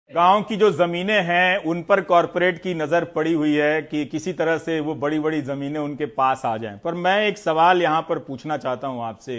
गांव की जो जमीनें हैं उन पर कॉरपोरेट की नजर पड़ी हुई है कि किसी तरह से वो बड़ी बड़ी जमीनें उनके पास आ जाएं। पर मैं एक सवाल यहां पर पूछना चाहता हूं आपसे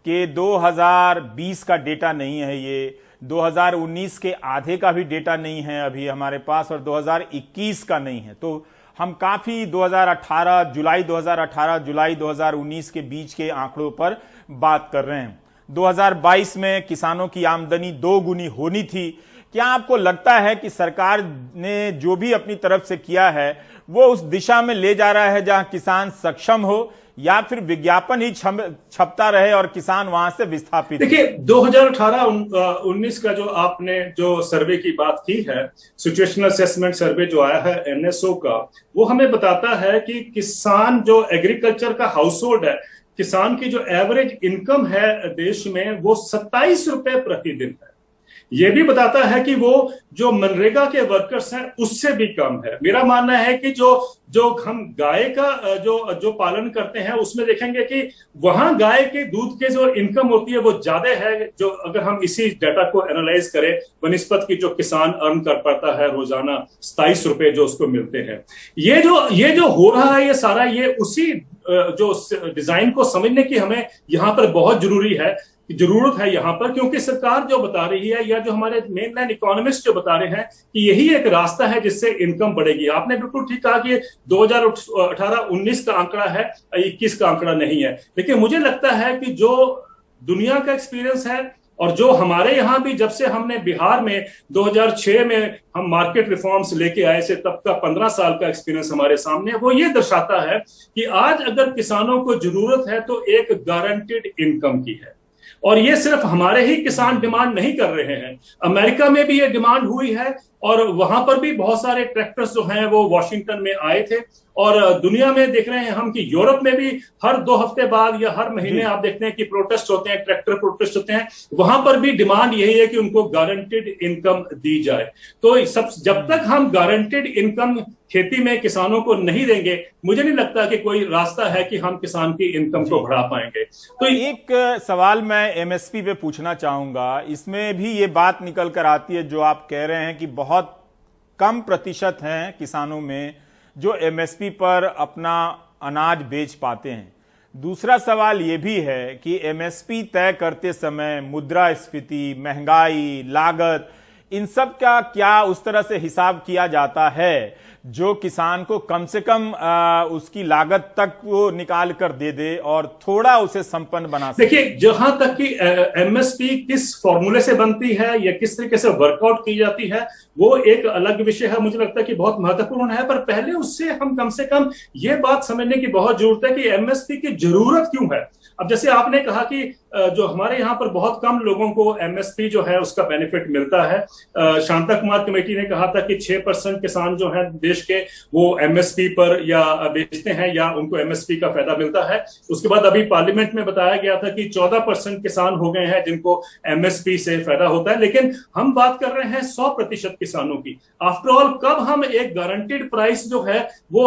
कि 2020 का डेटा नहीं है, ये 2019 के आधे का भी डेटा नहीं है अभी हमारे पास, और 2021 का नहीं है। तो हम काफी 2018 जुलाई 2018 जुलाई 2019 के बीच के आंकड़ों पर बात कर रहे हैं। 2022 में किसानों की आमदनी 2 गुनी होनी थी। क्या आपको लगता है कि सरकार ने जो भी अपनी तरफ से किया है वो उस दिशा में ले जा रहा है जहां किसान सक्षम हो, या फिर विज्ञापन ही छपता रहे और किसान वहां से विस्थापित? देखिए, 2018-19 का जो आपने जो सर्वे की बात की है, सिचुएशनल असेसमेंट सर्वे जो आया है एनएसओ का, वो हमें बताता है कि किसान जो एग्रीकल्चर का हाउस होल्ड है, किसान की जो एवरेज इनकम है देश में वो 27 रुपए प्रतिदिन है। ये भी बताता है कि वो जो मनरेगा के वर्कर्स हैं उससे भी कम है। मेरा मानना है कि जो जो हम गाय का जो जो पालन करते हैं उसमें देखेंगे कि वहां गाय के दूध के जो इनकम होती है वो ज्यादा है, जो अगर हम इसी डाटा को एनालाइज करें बनिस्पत की जो किसान अर्न कर पाता है रोजाना 27 रुपए जो उसको मिलते हैं। ये जो हो रहा है ये सारा, ये उसी जो डिजाइन को समझने की हमें यहाँ पर बहुत जरूरत है यहाँ पर, क्योंकि सरकार जो बता रही है या जो हमारे मेन लाइन इकोनॉमिस्ट जो बता रहे हैं कि यही एक रास्ता है जिससे इनकम बढ़ेगी। आपने बिल्कुल ठीक कहा कि 2018-19 का आंकड़ा है, 21 का आंकड़ा नहीं है। लेकिन मुझे लगता है कि जो दुनिया का एक्सपीरियंस है और जो हमारे यहाँ भी, जब से हमने बिहार में 2006 में हम मार्केट रिफॉर्म्स लेके आए से तब का 15 साल का एक्सपीरियंस हमारे सामने, वो ये दर्शाता है कि आज अगर किसानों को जरूरत है तो एक गारंटेड इनकम की है। और ये सिर्फ हमारे ही किसान डिमांड नहीं कर रहे हैं, अमेरिका में भी ये डिमांड हुई है और वहां पर भी बहुत सारे ट्रैक्टर्स जो हैं वो वॉशिंगटन में आए थे। और दुनिया में देख रहे हैं हम कि यूरोप में भी हर 2 हफ्ते बाद या हर महीने आप देखते हैं कि प्रोटेस्ट होते हैं, ट्रैक्टर प्रोटेस्ट होते हैं। वहां पर भी डिमांड यही है कि उनको गारंटेड इनकम दी जाए। तो सब जब तक हम गारंटेड इनकम खेती में किसानों को नहीं देंगे, मुझे नहीं लगता कि कोई रास्ता है कि हम किसान की इनकम को बढ़ा पाएंगे। तो एक सवाल मैं एमएसपी पे पूछना चाहूंगा, इसमें भी ये बात निकल कर आती है जो आप कह रहे हैं कि बहुत कम प्रतिशत हैं किसानों में जो एमएसपी पर अपना अनाज बेच पाते हैं। दूसरा सवाल यह भी है कि एमएसपी तय करते समय मुद्रास्फीति, महंगाई, लागत, इन सब का क्या उस तरह से हिसाब किया जाता है जो किसान को कम से कम उसकी लागत तक वो निकाल कर दे दे और थोड़ा उसे संपन्न बना सके? देखिए, जहां तक कि एमएसपी किस फॉर्मूले से बनती है या किस तरीके से वर्कआउट की जाती है वो एक अलग विषय है, मुझे लगता है कि बहुत महत्वपूर्ण है। पर पहले उससे हम कम से कम ये बात समझने की बहुत जरूरत है कि एमएसपी की जरूरत क्यों है। अब जैसे आपने कहा कि जो हमारे यहाँ पर बहुत कम लोगों को एमएसपी जो है उसका बेनिफिट मिलता है। शांता कुमार कमेटी ने कहा था कि 6% किसान जो है देश के वो एमएसपी पर या बेचते हैं या उनको एमएसपी का फायदा मिलता है। उसके बाद अभी पार्लियामेंट में बताया गया था कि 14% किसान हो गए हैं जिनको एमएसपी से फायदा होता है। लेकिन हम बात कर रहे हैं 100% किसानों की। आफ्टर ऑल, कब हम एक गारंटेड प्राइस जो है वो